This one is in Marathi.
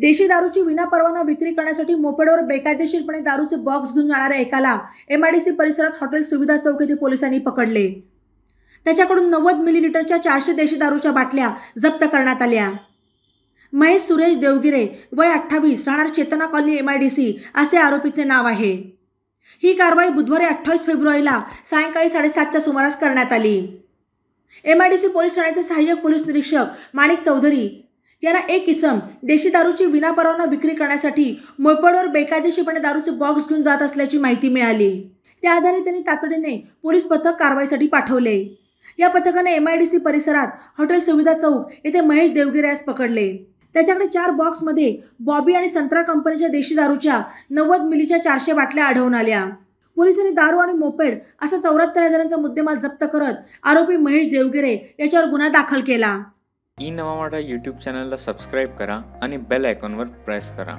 देशी दारूची विनापरवाना विक्री करण्यासाठी मोपेडवर बेकायदेशीरपणे दारूचे बॉक्स घेऊन जाणाऱ्या एकाला एमआयडीसी परिसरात हॉटेल सुविधा चौक येथे पोलिसांनी पकडले। त्याच्याकडून 90 मिलीलिटरच्या 400 देशी दारूच्या बाटल्या जप्त करण्यात आल्या। महेश सुरेश देवगिरे वय 28 राहणार चेतना कॉलनी एमआयडीसी असे आरोपीचे नाव आहे। ही कारवाई बुधवारी 28 फेब्रुवारीला सायंकाळी 7:30च्या सुमारास करण्यात आली। एमआयडीसी पोलीस ठाण्याचे सहाय्यक पोलीस निरीक्षक माणिक चौधरी यांना एक इसम देशी दारूची विनापरवाना विक्री करण्यासाठी मोपेडवर बेकायदेशीरपणे दारूचे बॉक्स घेऊन जात असल्याची माहिती मिळाली। त्या आधारे त्यांनी तातडीने पोलीस पथक कारवाईसाठी पाठवले। या पथकाने एमआयडीसी परिसरात हॉटेल सुविधा चौक येथे महेश देवगिरे यास पकडले। त्याच्याकडे 4 बॉक्समध्ये बॉबी आणि संत्रा कंपनीच्या देशी दारूच्या 90 मिलीच्या 400 बाटल्या आढळून आल्या। पोलिसांनी दारू आणि मोपेड असा 74,000चा मुद्देमाल जप्त करत आरोपी महेश देवगिरे याच्यावर गुन्हा दाखल केला। ई नवा मराठा यूट्यूब चॅनलला सबस्क्राईब करा आणि बेल आयकॉनवर प्रेस करा।